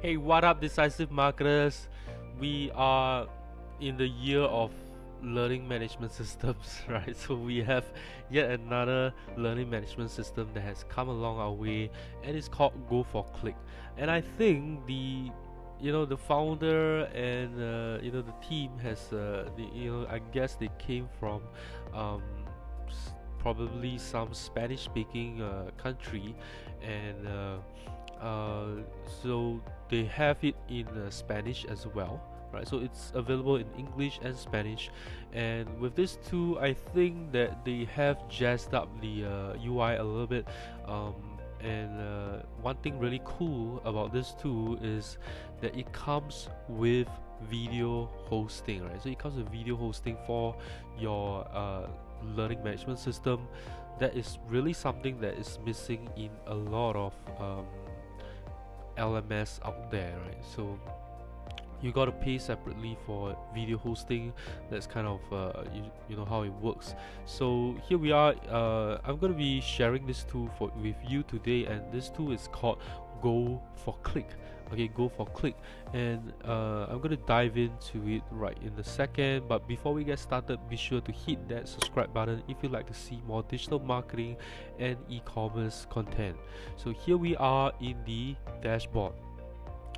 Hey, what up, decisive marketers? We are in the year of learning management systems, right? So we have yet another learning management system that has come along our way, and it's called Go4clic. And I think the founder and the team has I guess they came from um, probably some Spanish-speaking country, and so they have it in Spanish as well, right? So it's available in English and Spanish, and with this tool I think that they have jazzed up the UI a little bit. And one thing really cool about this tool is that it comes with video hosting, right? So it comes with video hosting for your learning management system. That is really something that is missing in a lot of LMS out there, right? So you got to pay separately for video hosting. That's kind of you know how it works. So here we are. I'm going to be sharing this tool with you today, and this tool is called Go4clic. Okay, Go4clic, and I'm going to dive into it right in a second. But before we get started, be sure to hit that subscribe button if you'd like to see more digital marketing and e-commerce content. So here we are in the dashboard.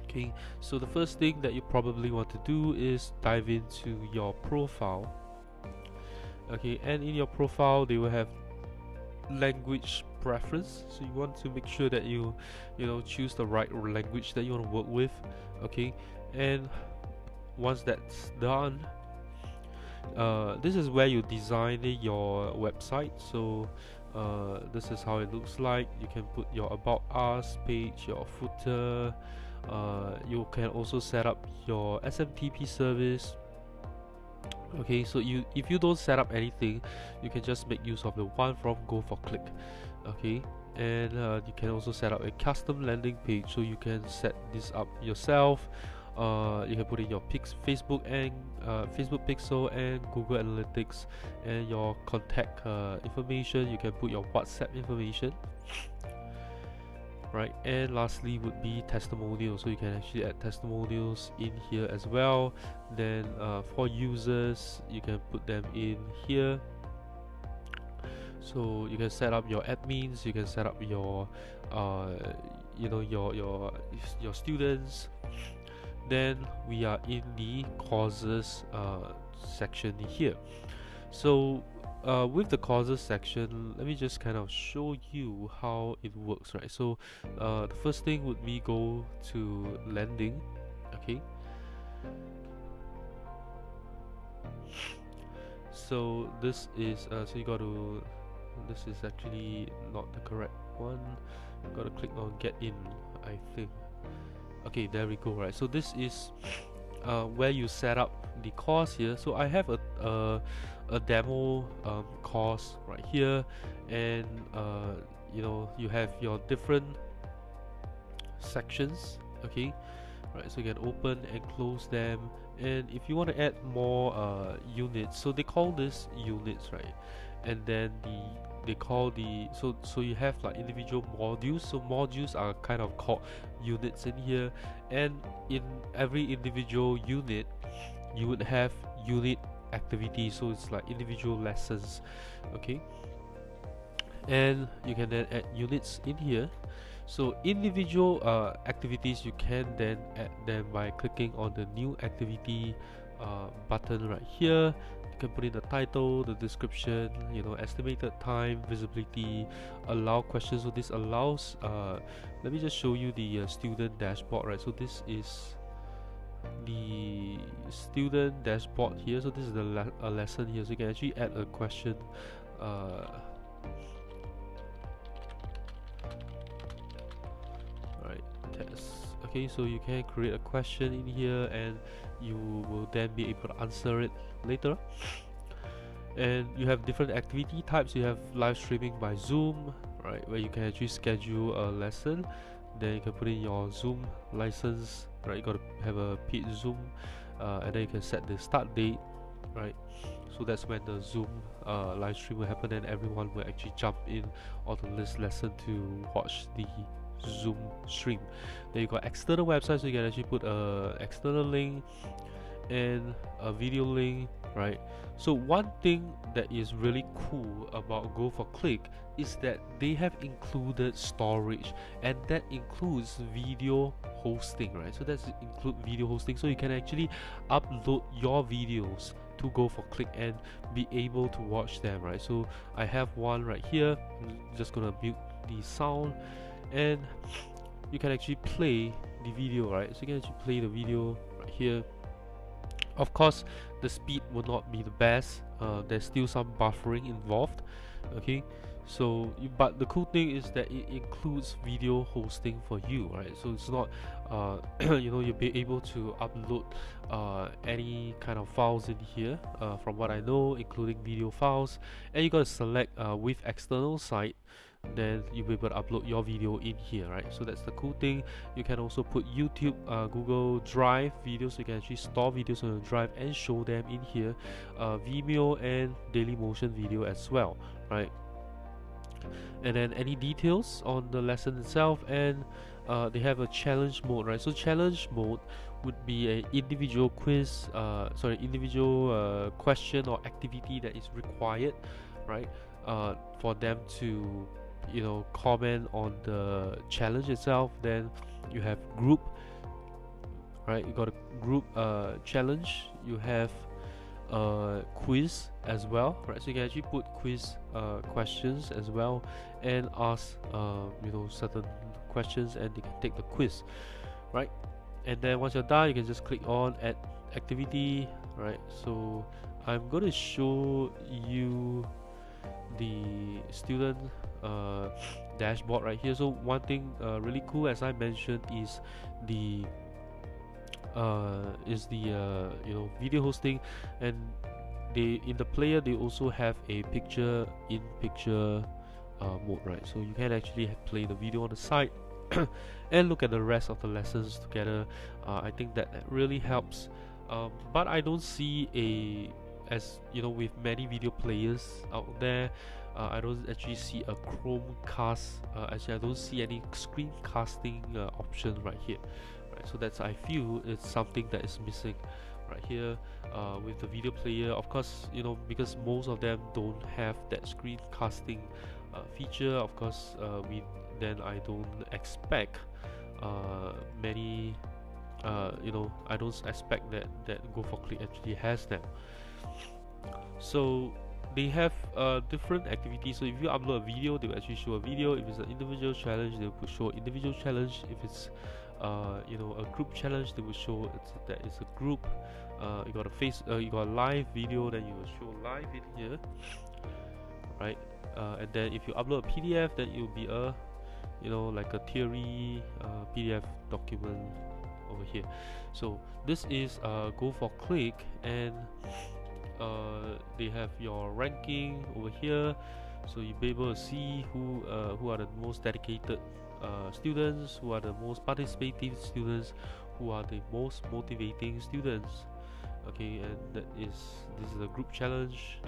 Okay, so the first thing that you probably want to do is dive into your profile. Okay, and in your profile they will have language preference, so you want to make sure that you choose the right language that you want to work with. Okay, and once that's done, this is where you design your website. So this is how it looks like. You can put your about us page, your footer. You can also set up your SMTP service. Okay, so if you don't set up anything, you can just make use of the one from Go4clic. Okay, and you can also set up a custom landing page, so you can set this up yourself. You can put in your Facebook and Facebook pixel and Google Analytics, and your contact information. You can put your WhatsApp information, right? And lastly would be testimonials, so you can actually add testimonials in here as well. Then for users, you can put them in here. So you can set up your admins, you can set up your your students. Then we are in the courses section here. So with the courses section, let me just kind of show you how it works, right? So the first thing would be go to landing. Okay, so this is so you got to, this is actually not the correct one. You got to click on get in, I think. Okay, there we go, right? So this is where you set up the course here. So I have a demo course right here, and you have your different sections. Okay, right? So you can open and close them, and if you want to add more units, so they call this units, right? And then they call so you have like individual modules. So modules are kind of called units in here, and in every individual unit you would have unit activities, so it's like individual lessons. Okay, and you can then add units in here. So individual activities, you can then add them by clicking on the new activity button right here. You can put in the title, the description, estimated time, visibility, allow questions. So this allows let me just show you the student dashboard, right? So this is the student dashboard here. So this is the a lesson here, so you can actually add a question. Right, test. Okay, so you can create a question in here, and you will then be able to answer it later. And you have different activity types. You have live streaming by Zoom, right, where you can actually schedule a lesson. Then you can put in your Zoom license, right? You gotta have a paid Zoom, and then you can set the start date, right? So that's when the Zoom live stream will happen, and everyone will actually jump in on this lesson to watch the Zoom stream. Then you got external websites, so you can actually put a external link and a video link, right? So one thing that is really cool about Go4clic is that they have included storage, and that includes video hosting, right? So that's include video hosting, so you can actually upload your videos to Go4clic and be able to watch them, right? So I have one right here. I'm just gonna mute the sound, and you can actually play the video, right? So you can actually play the video right here. Of course, the speed will not be the best. There's still some buffering involved. Okay, so but the cool thing is that it includes video hosting for you, right? So it's not, you'll be able to upload any kind of files in here. From what I know, including video files, and you gotta select with external site. Then you'll be able to upload your video in here, right? So that's the cool thing. You can also put YouTube, Google Drive videos, so you can actually store videos on your drive and show them in here. Vimeo and Dailymotion video as well, right? And then any details on the lesson itself, and they have a challenge mode, right? So challenge mode would be an individual quiz, individual question or activity that is required, right? For them to comment on the challenge itself. Then you have group, right? You got a group challenge. You have quiz as well, right? So you can actually put quiz questions as well and ask certain questions, and they can take the quiz, right? And then once you're done, you can just click on add activity, right? So I'm going to show you the student dashboard right here. So one thing really cool, as I mentioned, is the video hosting, and they in the player they also have a picture in picture mode, right? So you can actually play the video on the side and look at the rest of the lessons together. I think that really helps, but I don't see with many video players out there, I don't actually see a Chromecast. Actually, I don't see any screencasting option right here. Right, so that's, I feel it's something that is missing right here with the video player. Of course, because most of them don't have that screencasting feature. Of course, I don't expect many. I don't expect that Go4clic actually has them. So they have different activities. So if you upload a video, they will actually show a video. If it's an individual challenge, they will show individual challenge. If it's a group challenge, they will show that it's a group. You got a live video, then you will show live in here, right? And then if you upload a PDF, then it will be a like a theory PDF document over here. So this is Go4clic, and they have your ranking over here, so you'll be able to see who are the most dedicated students, who are the most participative students, who are the most motivating students. Okay, and this is a group challenge.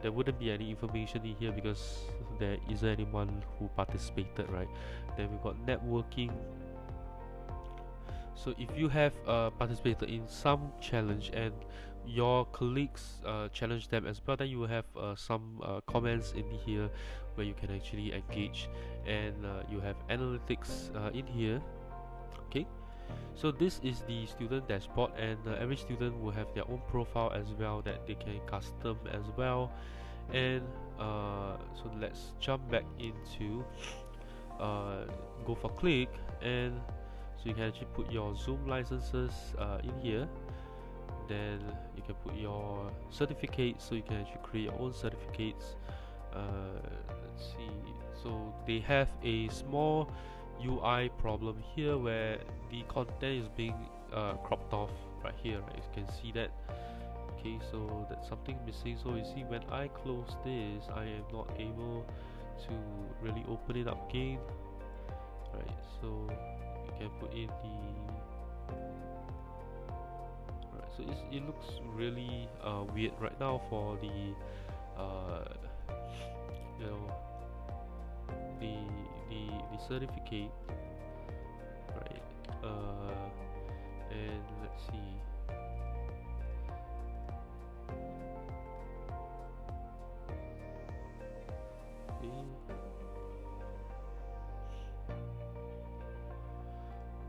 There wouldn't be any information in here because there isn't anyone who participated, right? Then we got networking. So if you have participated in some challenge and your colleagues challenge them as well, then you will have some comments in here where you can actually engage, and you have analytics in here. Okay, so this is the student dashboard, and every student will have their own profile as well that they can custom as well. And so let's jump back into Go4clic, and so you can actually put your Zoom licenses in here. Then you can put your certificates, so you can actually create your own certificates. Let's see, so they have a small UI problem here where the content is being cropped off right here, right? You can see that. Okay, so that's something missing. So you see, when I close this, I am not able to really open it up again, right? So you can put in the so it looks really weird right now for the the certificate, right? And let's see. Okay.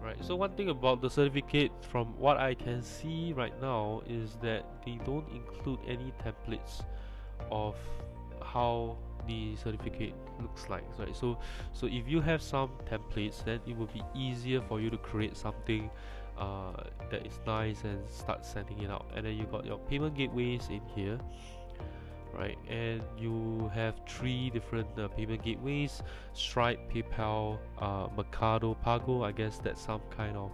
Right, so one thing about the certificate from what I can see right now is that they don't include any templates of how the certificate looks like, right? So if you have some templates, then it will be easier for you to create something that is nice and start sending it out. And then you got your payment gateways in here, right? And you have 3 different payment gateways: Stripe, PayPal, Mercado Pago. I guess that's some kind of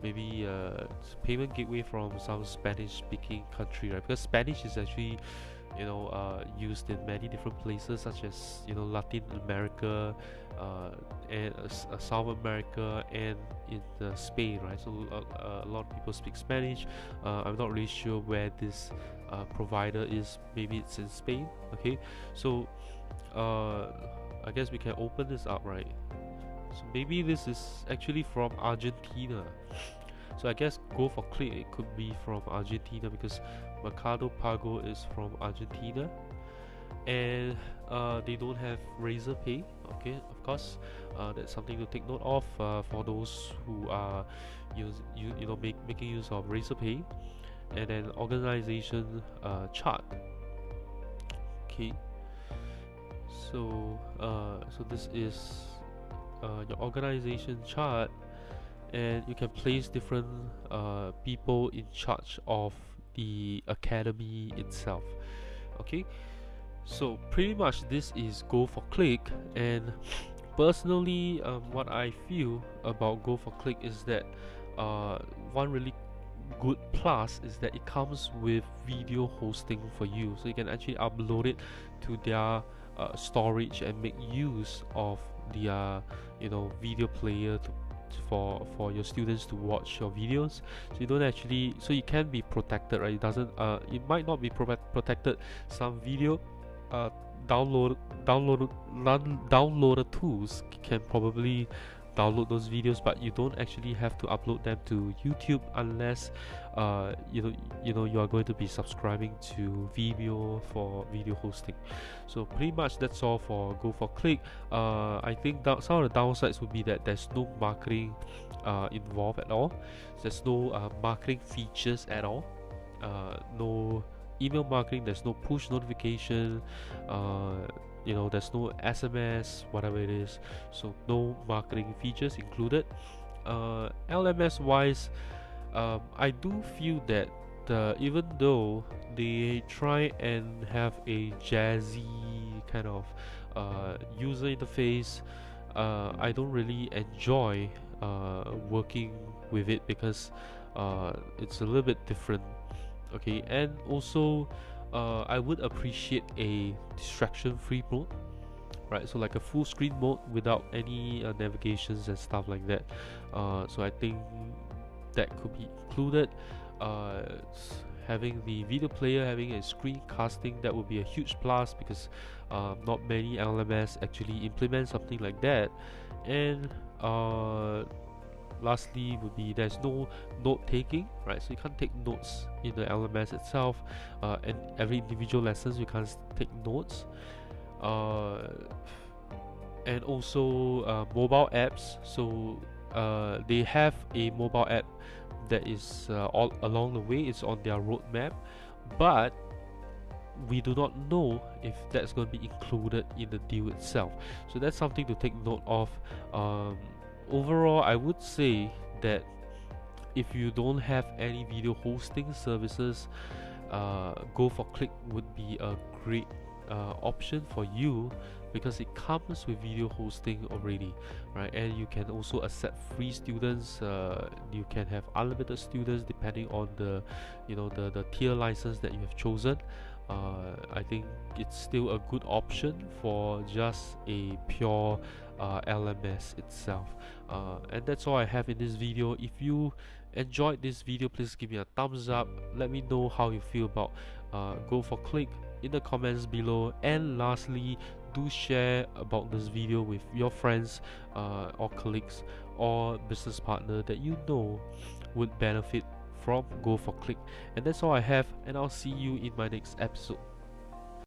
maybe payment gateway from some Spanish-speaking country, right? Because Spanish is actually used in many different places, such as Latin America, and South America, and in Spain, right? So a lot of people speak Spanish. I'm not really sure where this provider is. Maybe it's in Spain. Okay, so I guess we can open this up, right? So maybe this is actually from Argentina. So I guess Go4clic, it could be from Argentina, because Mercado Pago is from Argentina, and they don't have Razor Pay. Okay, of course, that's something to take note of for those who are making use of Razor Pay. And then organization chart. Okay, so this is your organization chart, and you can place different people in charge of the academy itself. Okay, so pretty much this is Go4clic, and personally, what I feel about Go4clic is that one really good plus is that it comes with video hosting for you, so you can actually upload it to their storage and make use of their video player for your students to watch your videos. So you don't actually, so you can be protected, right? It might not be protected. Some video downloader tools can probably download those videos, but you don't actually have to upload them to YouTube unless you are going to be subscribing to Vimeo for video hosting. So pretty much that's all for Go4clic. I think some of the downsides would be that there's no marketing involved at all. There's no marketing features at all. No email marketing. There's no push notification. There's no SMS, whatever it is, so no marketing features included. LMS wise, I do feel that even though they try and have a jazzy kind of user interface, I don't really enjoy working with it, because it's a little bit different. Okay, and also I would appreciate a distraction-free mode, right? So like a full screen mode without any navigations and stuff like that. So I think that could be included. Having the video player, having a screen casting, that would be a huge plus, because not many LMS actually implement something like that. And lastly would be there's no note taking, right? So you can't take notes in the LMS itself, and every individual lessons you can't take notes. And also mobile apps. So they have a mobile app that is all along the way. It's on their roadmap, but we do not know if that's going to be included in the deal itself. So that's something to take note of. Overall, I would say that if you don't have any video hosting services, Go4clic would be a great option for you, because it comes with video hosting already, right? And you can also accept free students. You can have unlimited students depending on the tier license that you have chosen. I think it's still a good option for just a pure LMS itself. And that's all I have in this video. If you enjoyed this video, please give me a thumbs up. Let me know how you feel about Go4clic in the comments below. And lastly, do share about this video with your friends or colleagues or business partner that you know would benefit from Go4clic. And that's all I have, and I'll see you in my next episode.